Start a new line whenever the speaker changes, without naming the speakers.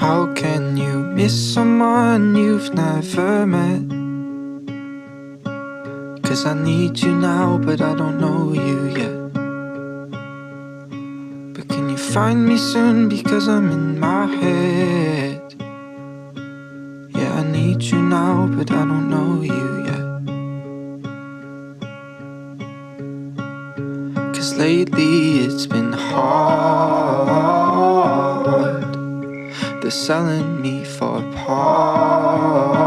How can you miss someone you've never met? 'Cause I need you now, but I don't know you yet. But can you find me soon, because I'm in my head. Yeah, I need you now, but I don't know you yet. 'Cause lately it's been hard. They're selling me for parts.